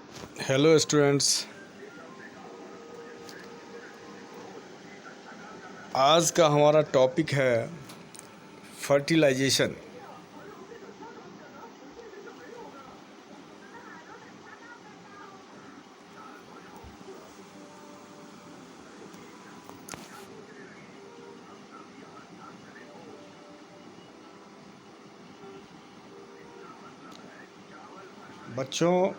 Hello students. आज का हमारा टॉपिक है फर्टिलाइजेशन। बच्चों,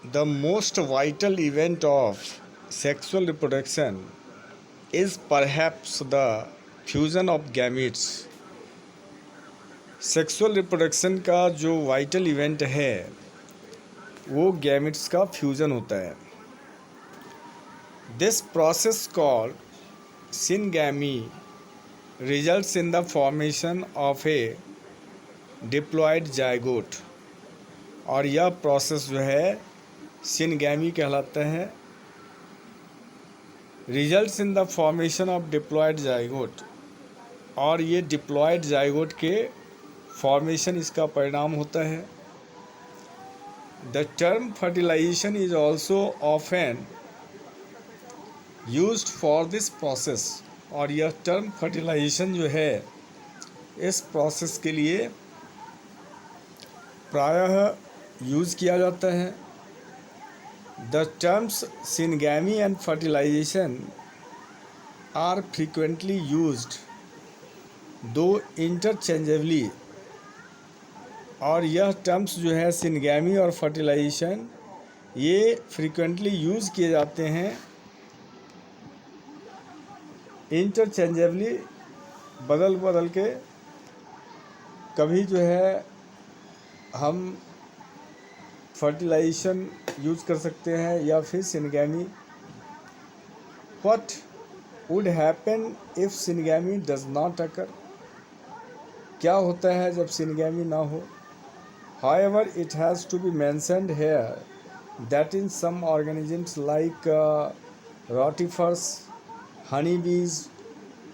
the most vital event of sexual reproduction is perhaps the fusion of gametes. Sexual reproduction का जो वाइटल इवेंट है वो गैमिट्स का फ्यूज़न होता है। This process called syngamy results in the formation of a diploid zygote. और यह process जो है सिनगैमी कहलाता है। Results in the formation of diploid zygote, और ये डिप्लॉयड जायगोट के फॉर्मेशन इसका परिणाम होता है। The term fertilisation is also often used for this process. और यह टर्म फर्टिलाइजेशन जो है इस प्रोसेस के लिए प्रायः यूज़ किया जाता है। The terms syngamy and fertilization are frequently used, though interchangeably। और यह टर्म्स जो है सिनगैमी और फर्टिलाइजेशन ये फ्रीक्वेंटली यूज़ किए जाते हैं, इंटरचेंजेबली बदल बदल के। कभी जो है हम फर्टिलाइजेशन यूज़ कर सकते हैं या फिर syngamy. What would happen if syngamy does not occur? क्या होता है जब सिनगैमी ना हो? However, it has to be mentioned here that in some organisms like rotifers, honeybees,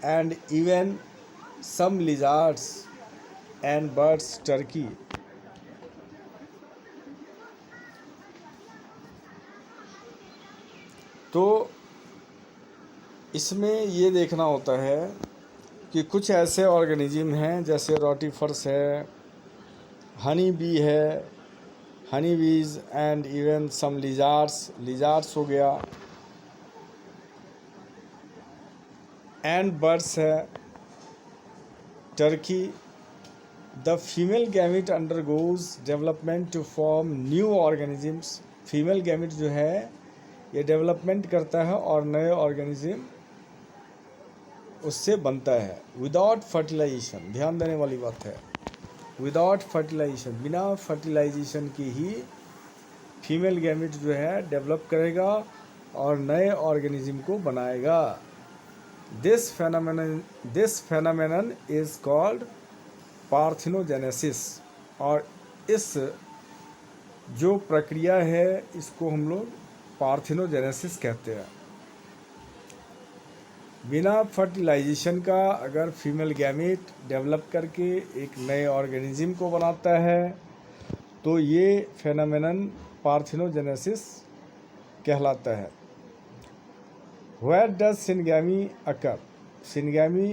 and even some lizards and birds, turkey, तो इसमें ये देखना होता है कि कुछ ऐसे ऑर्गेनिज्म हैं जैसे रोटीफर्स है, हनी बी है, हनी बीज, एंड इवन सम लिजार्ड्स हो गया, एंड बर्ड्स है, turkey. The female gamete undergoes development to form new organisms. Female gamete जो है ये डेवलपमेंट करता है और नए ऑर्गेनिज्म उससे बनता है। विदाउट फर्टिलाइजेशन, ध्यान देने वाली बात है, विदाउट फर्टिलाइजेशन, बिना फर्टिलाइजेशन की ही फीमेल गैमिट जो है डेवलप करेगा और नए ऑर्गेनिज्म को बनाएगा। This phenomenon is called parthenogenesis. और इस जो प्रक्रिया है इसको हम लोग पार्थिनोजेनेसिस कहते हैं। बिना फर्टिलाइजेशन का अगर फीमेल गैमेट डेवलप करके एक नए ऑर्गेनिज्म को बनाता है तो ये फेनोमेनन पार्थिनोजेनेसिस कहलाता है। Where does syngamy occur? Syngamy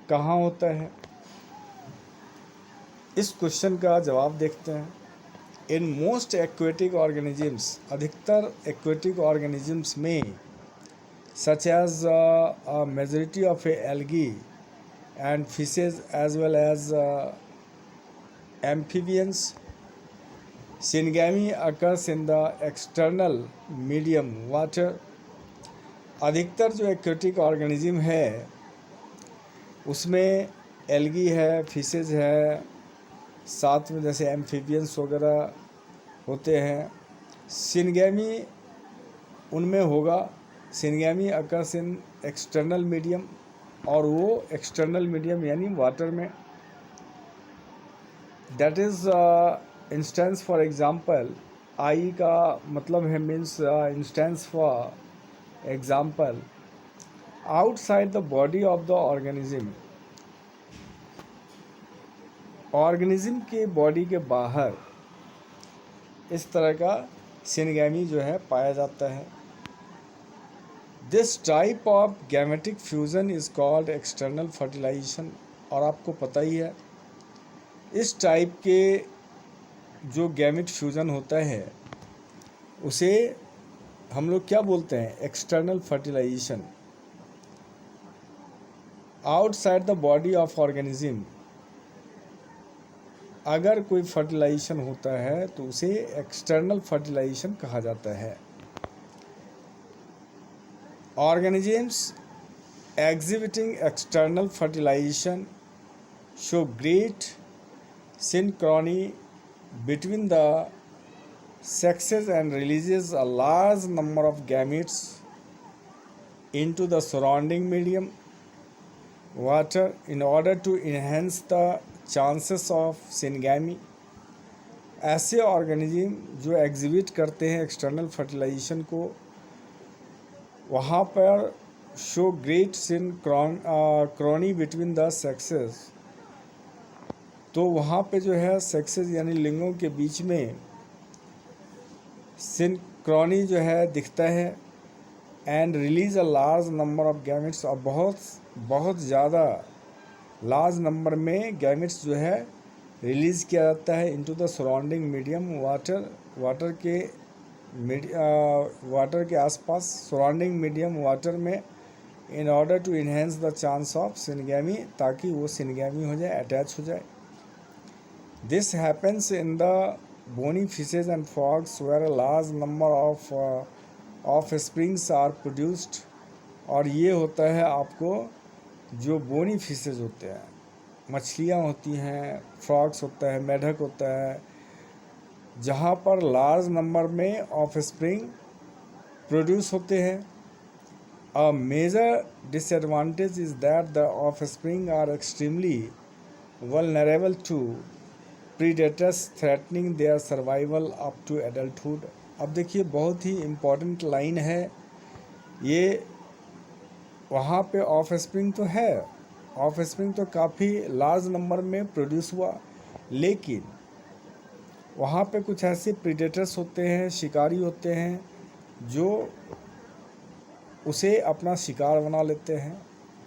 कहाँ होता है? इस क्वेश्चन का जवाब देखते हैं। इन मोस्ट एक्वेटिक ऑर्गेनिजम्स, अधिकतर एक्वेटिक ऑर्गेनिजम्स में, such as a majority of algae and fishes as well as amphibians, syngamy occurs in the external medium water। अधिकतर जो एक्वेटिक ऑर्गेनिज्म है उसमें एल्गी है, फिशेज है, साथ में जैसे एम्फीबियंस वगैरह होते हैं। सिनगैमी उनमें होगा। Syngamy occurs in external medium, और वो एक्सटर्नल मीडियम यानी वाटर में। That is instance for example, I का मतलब है means instance for example, outside the body of the organism. Organism के बॉडी के बाहर इस तरह का सिनगैमी जो है पाया जाता है। This type of gametic fusion is called external fertilisation. और आपको पता ही है इस टाइप के जो गैमेट फ्यूज़न होता है उसे हम लोग क्या बोलते हैं, external fertilisation. Outside the body of organism अगर कोई फर्टिलाइजेशन होता है तो उसे एक्सटर्नल फर्टिलाइजेशन कहा जाता है। Organisms exhibiting external fertilization show great synchrony between the sexes and releases a large number of gametes into the surrounding medium water in order to enhance the chances of syngamy। ऐसे organism जो exhibit करते हैं external fertilisation को, वहाँ पर show great synchrony between the sexes, तो वहाँ पे जो है सेक्सेस यानी लिंगों के बीच में सिनक्रॉनी जो है दिखता है। And release a large number of gametes, और बहुत ज़्यादा लार्ज नंबर में गैमेट्स जो है रिलीज़ किया जाता है into the surrounding medium water के आसपास, सराउंडिंग मीडियम वाटर में, in order to enhance the chance of syngamy, ताकि वो सिनगैमी हो जाए, अटैच हो जाए। This happens in the bony fishes and frogs where a large number offsprings are produced. और ये होता है आपको जो बोनी फिशेज होते हैं, मछलियाँ होती हैं, फ्रॉग्स होता है, मेढक होता है, जहाँ पर लार्ज नंबर में ऑफ स्प्रिंग प्रोड्यूस होते हैं। A major disadvantage is that the offspring are extremely vulnerable to predators threatening their survival up to adulthood. अब देखिए बहुत ही इम्पॉर्टेंट लाइन है ये। वहाँ पे ऑफ स्प्रिंग तो है, ऑफ स्प्रिंग तो काफ़ी लार्ज नंबर में प्रोड्यूस हुआ, लेकिन वहाँ पे कुछ ऐसे प्रीडेटर्स होते हैं, शिकारी होते हैं, जो उसे अपना शिकार बना लेते हैं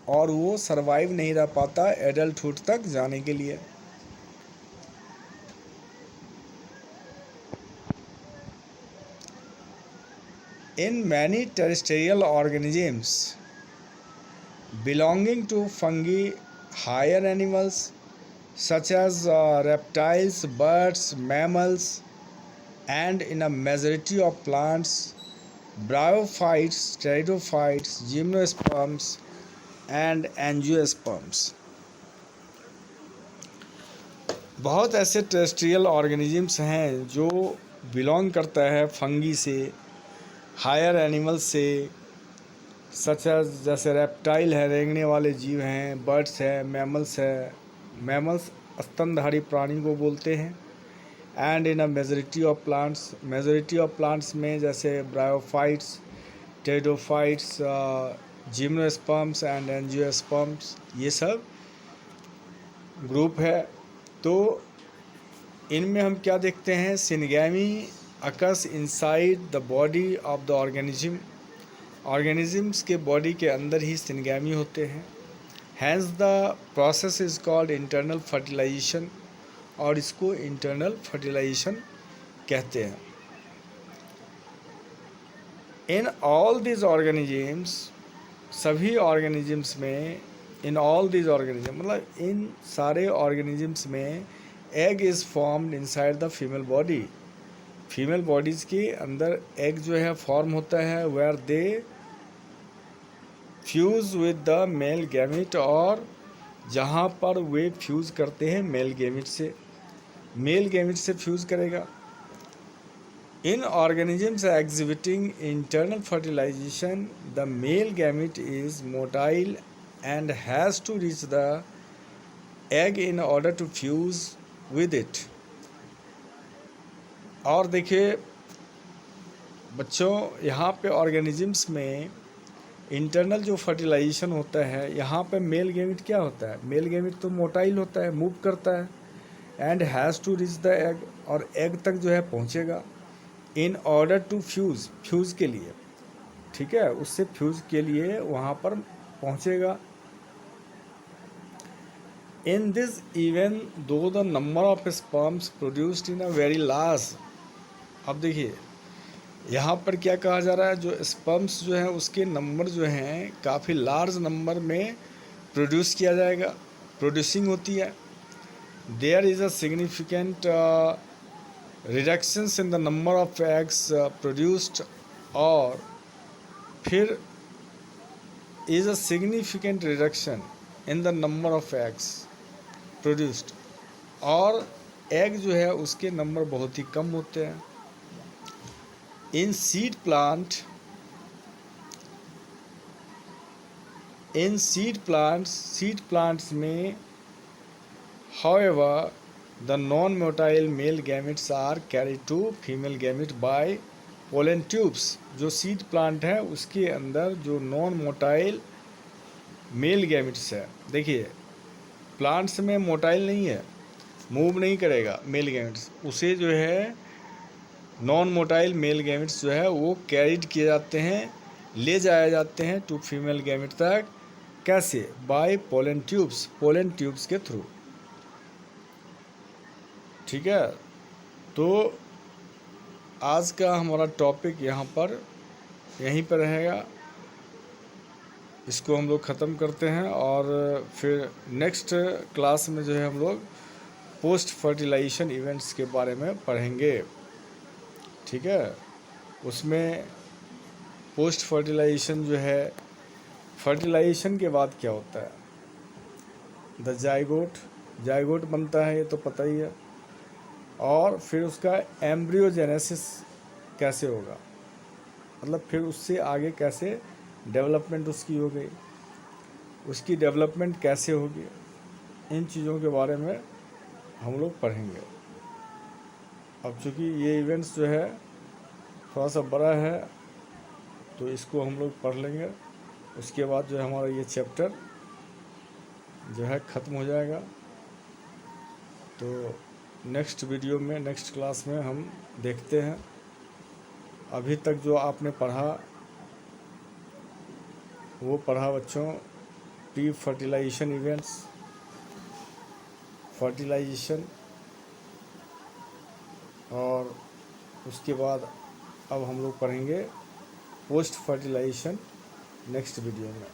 और वो सरवाइव नहीं रह पाता एडल्टहुड तक जाने के लिए। In many terrestrial organisms belonging to fungi, higher animals such as reptiles, birds, mammals, and in a majority of plants, bryophytes, pteridophytes, gymnosperms, and angiosperms। बहुत ऐसे टेरेस्ट्रियल ऑर्गेनिजम्स हैं जो बिलोंग करता है फंगी से, हायर एनिमल्स से, सच जैसे reptile है, रेंगने वाले जीव हैं, बर्ड्स है, मैमल्स है, मैमल्स स्तनधारी प्राणी को बोलते हैं। And in a majority of plants में जैसे bryophytes, pteridophytes, gymnosperms and angiosperms, ये सब ग्रुप है। तो इनमें हम क्या देखते हैं, syngamy occurs inside the body of the organism. Organisms के बॉडी के अंदर ही सिनगैमी होते हैं। Hence the process is called internal fertilisation, और इसको इंटरनल फर्टिलाइजेशन कहते हैं। इन ऑल दीज ऑर्गेनिजम्स, सभी ऑर्गेनिजम्स में, इन ऑल दीज ऑर्गेनिज्म मतलब इन सारे ऑर्गेनिजम्स में egg is formed inside the female body. Female bodies के अंदर एग जो है फॉर्म होता है, where they fuse with the male gamete, और जहाँ पर वे फ्यूज़ करते हैं मेल गैमेट से फ्यूज़ करेगा। In organisms exhibiting internal fertilisation, the male gamete is motile and has to reach the egg in order to fuse with it. और देखिए बच्चों, यहाँ पे ऑर्गेनिजम्स में इंटरनल जो फर्टिलाइजेशन होता है, यहाँ पे मेल गैमेट क्या होता है, मेल गैमेट तो मोटाइल होता है, मूव करता है, and has to reach the egg, और एग तक जो है पहुँचेगा। इन ऑर्डर टू फ्यूज़ के लिए, ठीक है, उससे फ्यूज़ के लिए वहाँ पर पहुँचेगा। In this even though the number of sperms produced in a very large, अब देखिए यहाँ पर क्या कहा जा रहा है, जो स्पर्म्स जो है उसके नंबर जो हैं काफ़ी लार्ज नंबर में प्रोड्यूस किया जाएगा, प्रोड्यूसिंग होती है। There is a significant reductions in the number of eggs produced, और फिर is a significant reduction in the number of eggs produced, और एग जो है उसके नंबर बहुत ही कम होते हैं। इन सीड प्लांट्स में however the non-motile male gametes are carried to female gamete by pollen tubes। जो सीड प्लांट है उसके अंदर जो नॉन मोटाइल मेल गैमेट्स है, देखिए प्लांट्स में मोटाइल नहीं है, मूव नहीं करेगा मेल गैमेट्स, उसे जो है नॉन मोटाइल मेल गैमेट्स जो है वो कैरिड किए जाते हैं, ले जाए जाते हैं टू फीमेल गैमेट तक। कैसे? बाय पोलन ट्यूब्स के थ्रू, ठीक है। तो आज का हमारा टॉपिक यहाँ पर यहीं पर रहेगा, इसको हम लोग ख़त्म करते हैं, और फिर नेक्स्ट क्लास में जो है हम लोग पोस्ट फर्टिलाइजेशन इवेंट्स के बारे में पढ़ेंगे, ठीक है। उसमें पोस्ट फर्टिलाइजेशन जो है, फर्टिलाइजेशन के बाद क्या होता है, द जाइगोट बनता है, ये तो पता ही है, और फिर उसका एम्ब्रियोजेनेसिस कैसे होगा, मतलब फिर उससे आगे कैसे डेवलपमेंट उसकी हो गई, उसकी डेवलपमेंट कैसे होगी, इन चीज़ों के बारे में हम लोग पढ़ेंगे। अब चूँकि ये इवेंट्स जो है थोड़ा सा बड़ा है तो इसको हम लोग पढ़ लेंगे, उसके बाद जो है हमारा ये चैप्टर जो है ख़त्म हो जाएगा। तो नेक्स्ट वीडियो में, नेक्स्ट क्लास में हम देखते हैं। अभी तक जो आपने पढ़ा वो पढ़ा बच्चों, प्री फर्टिलाइजेशन इवेंट्स, फर्टिलाइजेशन, और उसके बाद अब हम लोग पढ़ेंगे पोस्ट फर्टिलाइजेशन नेक्स्ट वीडियो में,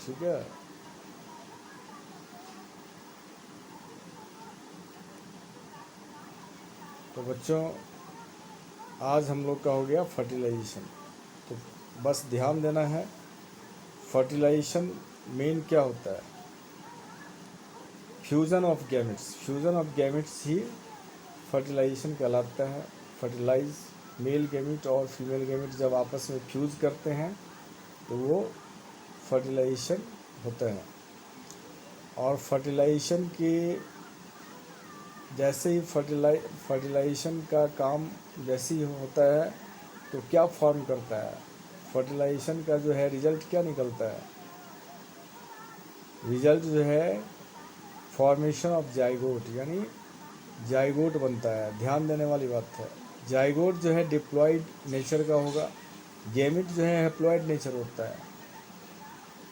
ठीक है। तो बच्चों आज हम लोग का हो गया फर्टिलाइजेशन, तो बस ध्यान देना है फर्टिलाइजेशन मेन क्या होता है, फ्यूज़न ऑफ गैमेट्स ही फर्टिलाइजेशन कहलाता है। फर्टिलाइज मेल गैमेट और फीमेल गैमेट जब आपस में फ्यूज़ करते हैं तो वो फर्टिलाइजेशन होता है। और फर्टिलाइजेशन के जैसे ही फर्टिलाइजेशन का काम जैसे ही होता है तो क्या फॉर्म करता है, फर्टिलाइजेशन का जो है रिजल्ट क्या निकलता है, रिजल्ट जो है फॉर्मेशन ऑफ जाइगोट, यानी जाइगोट बनता है। ध्यान देने वाली बात है, जाइगोट जो है डिप्लॉयड नेचर का होगा, गैमेट जो है हैप्लॉयड नेचर होता है,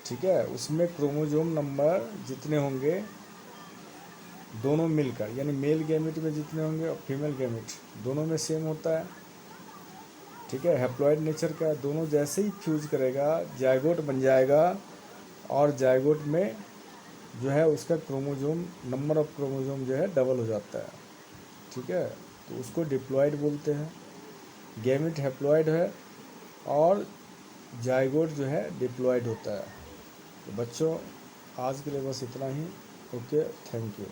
ठीक है। उसमें क्रोमोसोम नंबर जितने होंगे दोनों मिलकर, यानी मेल गैमेट में जितने होंगे और फीमेल गैमेट दोनों में सेम होता है, ठीक है। हैप्लॉयड नेचर का, दोनों जैसे ही फ्यूज करेगा जाइगोट बन जाएगा, और जाइगोट में जो है उसका क्रोमोसोम नंबर ऑफ क्रोमोसोम जो है डबल हो जाता है, ठीक है। तो उसको डिप्लॉयड बोलते हैं। गैमेट हैप्लॉयड है और जाइगोट जो है डिप्लॉयड होता है। तो बच्चों आज के लिए बस इतना ही। Okay, thank you.